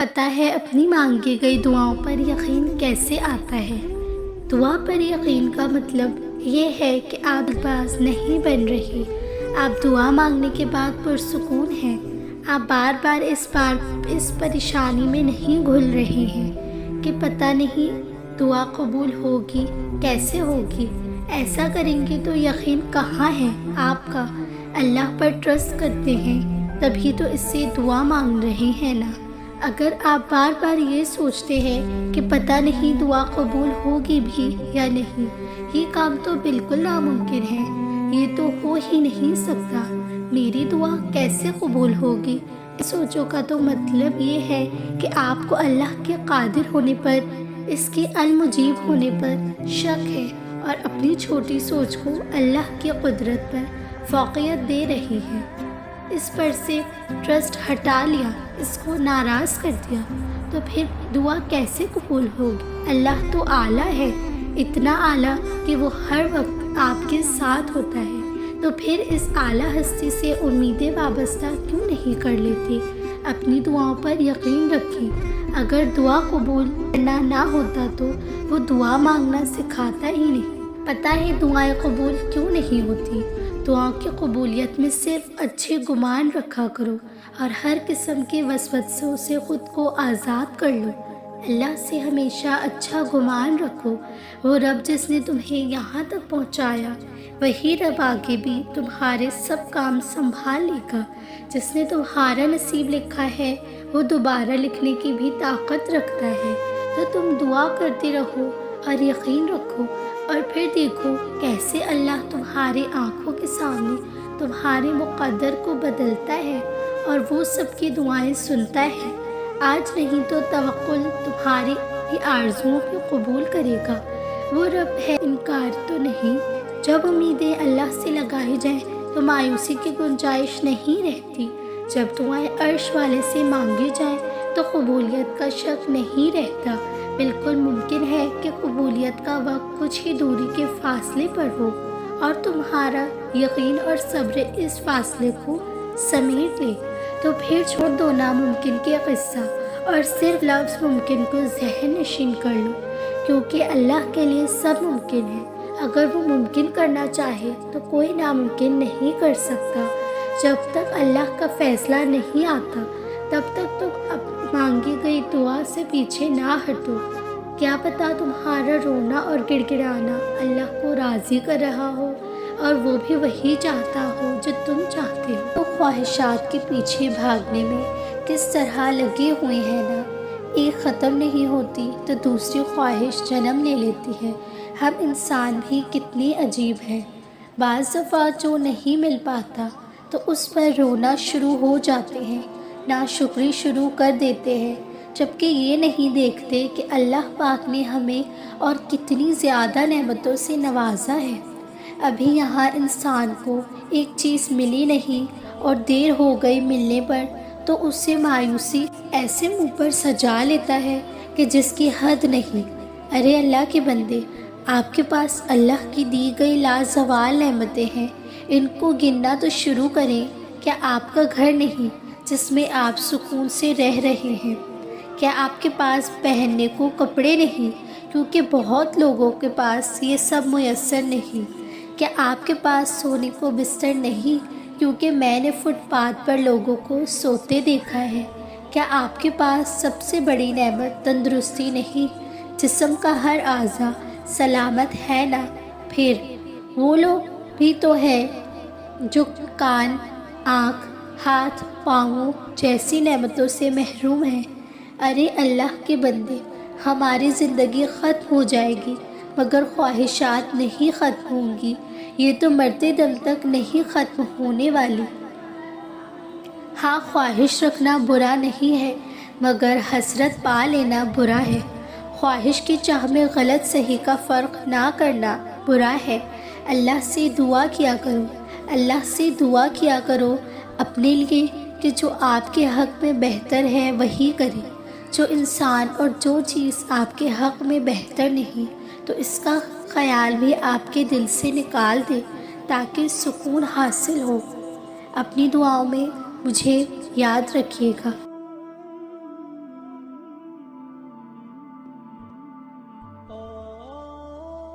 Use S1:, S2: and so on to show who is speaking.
S1: پتہ ہے اپنی مانگی گئی دعاؤں پر یقین کیسے آتا ہے؟ دعا پر یقین کا مطلب یہ ہے کہ آپ باز نہیں بن رہی، آپ دعا مانگنے کے بعد پرسکون ہیں، آپ بار بار اس پریشانی میں نہیں گھل رہے ہیں کہ پتہ نہیں دعا قبول ہوگی کیسے ہوگی۔ ایسا کریں گے تو یقین کہاں ہے آپ کا؟ اللہ پر ٹرسٹ کرتے ہیں تبھی تو اس سے دعا مانگ رہے ہیں نا۔ اگر آپ بار بار یہ سوچتے ہیں کہ پتہ نہیں دعا قبول ہوگی بھی یا نہیں، یہ کام تو بالکل ناممکن ہے، یہ تو ہو ہی نہیں سکتا، میری دعا کیسے قبول ہوگی؟ اس سوچوں کا تو مطلب یہ ہے کہ آپ کو اللہ کے قادر ہونے پر، اس کے المجیب ہونے پر شک ہے اور اپنی چھوٹی سوچ کو اللہ کی قدرت پر فوقیت دے رہی ہے۔ اس پر سے ٹرسٹ ہٹا لیا، اس کو ناراض کر دیا تو پھر دعا کیسے قبول ہوگی؟ اللہ تو اعلیٰ ہے، اتنا اعلیٰ کہ وہ ہر وقت آپ کے ساتھ ہوتا ہے، تو پھر اس اعلیٰ ہستی سے امیدیں وابستہ کیوں نہیں کر لیتی؟ اپنی دعاؤں پر یقین رکھیں، اگر دعا قبول کرنا نہ ہوتا تو وہ دعا مانگنا سکھاتا ہی نہیں۔ پتہ ہے دعائیں قبول کیوں نہیں ہوتی؟ دعاؤں کی قبولیت میں صرف اچھے گمان رکھا کرو اور ہر قسم کے وسوسوں سے خود کو آزاد کر لو۔ اللہ سے ہمیشہ اچھا گمان رکھو، وہ رب جس نے تمہیں یہاں تک پہنچایا، وہی رب آگے بھی تمہارے سب کام سنبھال لے گا۔ جس نے تمہارا نصیب لکھا ہے وہ دوبارہ لکھنے کی بھی طاقت رکھتا ہے، تو تم دعا کرتے رہو اور یقین رکھو، اور پھر دیکھو کیسے اللہ تمہاری آنکھوں کے سامنے تمہارے مقدر کو بدلتا ہے اور وہ سب کی دعائیں سنتا ہے۔ آج نہیں تو توکل تمہاری بھی آرزوؤں کو قبول کرے گا، وہ رب ہے، انکار تو نہیں۔ جب امیدیں اللہ سے لگائی جائیں تو مایوسی کی گنجائش نہیں رہتی، جب دعائیں عرش والے سے مانگی جائیں تو قبولیت کا شک نہیں رہتا۔ بالکل ممکن ہے کہ قبولیت کا وقت کچھ ہی دوری کے فاصلے پر ہو اور تمہارا یقین اور صبر اس فاصلے کو سمیٹ لے، تو پھر چھوڑ دو ناممکن کے قصہ اور صرف لفظ ممکن کو ذہن نشین کر لو، کیونکہ اللہ کے لیے سب ممکن ہے۔ اگر وہ ممکن کرنا چاہے تو کوئی ناممکن نہیں کر سکتا۔ جب تک اللہ کا فیصلہ نہیں آتا تب تک تم مانگی گئی دعا سے پیچھے نہ ہٹو۔ کیا پتہ تمہارا رونا اور گڑ گڑانا اللہ کو راضی کر رہا ہو اور وہ بھی وہی چاہتا ہو جو تم چاہتے ہو۔ تو خواہشات کے پیچھے بھاگنے میں کس طرح لگے ہوئے ہیں نا، ایک ختم نہیں ہوتی تو دوسری خواہش جنم لے لیتی ہے۔ ہم انسان بھی کتنے عجیب ہیں، بعض دفعہ جو نہیں مل پاتا تو اس پر رونا شروع ہو جاتے ہیں، ناشکری شروع کر دیتے ہیں، جبکہ یہ نہیں دیکھتے کہ اللہ پاک نے ہمیں اور کتنی زیادہ نعمتوں سے نوازا ہے۔ ابھی یہاں انسان کو ایک چیز ملی نہیں اور دیر ہو گئی ملنے پر تو اسے مایوسی ایسے منہ پر سجا لیتا ہے کہ جس کی حد نہیں۔ ارے اللہ کے بندے، آپ کے پاس اللہ کی دی گئی لازوال نعمتیں ہیں، ان کو گننا تو شروع کریں۔ کیا آپ کا گھر نہیں جس میں آپ سکون سے رہ رہے ہیں؟ کیا آپ کے پاس پہننے کو کپڑے نہیں، کیونکہ بہت لوگوں کے پاس یہ سب میسر نہیں؟ کیا آپ کے پاس سونے کو بستر نہیں، کیونکہ میں نے فٹ پاتھ پر لوگوں کو سوتے دیکھا ہے؟ کیا آپ کے پاس سب سے بڑی نعمت تندرستی نہیں، جسم کا ہر اعضا سلامت ہے نا؟ پھر وہ لوگ بھی تو ہے جو کان، آنکھ، ہاتھ، پاؤں جیسی نعمتوں سے محروم ہیں۔ ارے اللہ کے بندے، ہماری زندگی ختم ہو جائے گی مگر خواہشات نہیں ختم ہوں گی، یہ تو مرتے دم تک نہیں ختم ہونے والی۔ ہاں، خواہش رکھنا برا نہیں ہے مگر حسرت پا لینا برا ہے۔ خواہش کی چاہ میں غلط صحیح کا فرق نہ کرنا برا ہے۔ اللہ سے دعا کیا کرو، اللہ سے دعا کیا کرو اپنے لیے کہ جو آپ کے حق میں بہتر ہے وہی کرے، جو انسان اور جو چیز آپ کے حق میں بہتر نہیں تو اس کا خیال بھی آپ کے دل سے نکال دے تاکہ سکون حاصل ہو۔ اپنی دعاؤں میں مجھے یاد رکھیے گا۔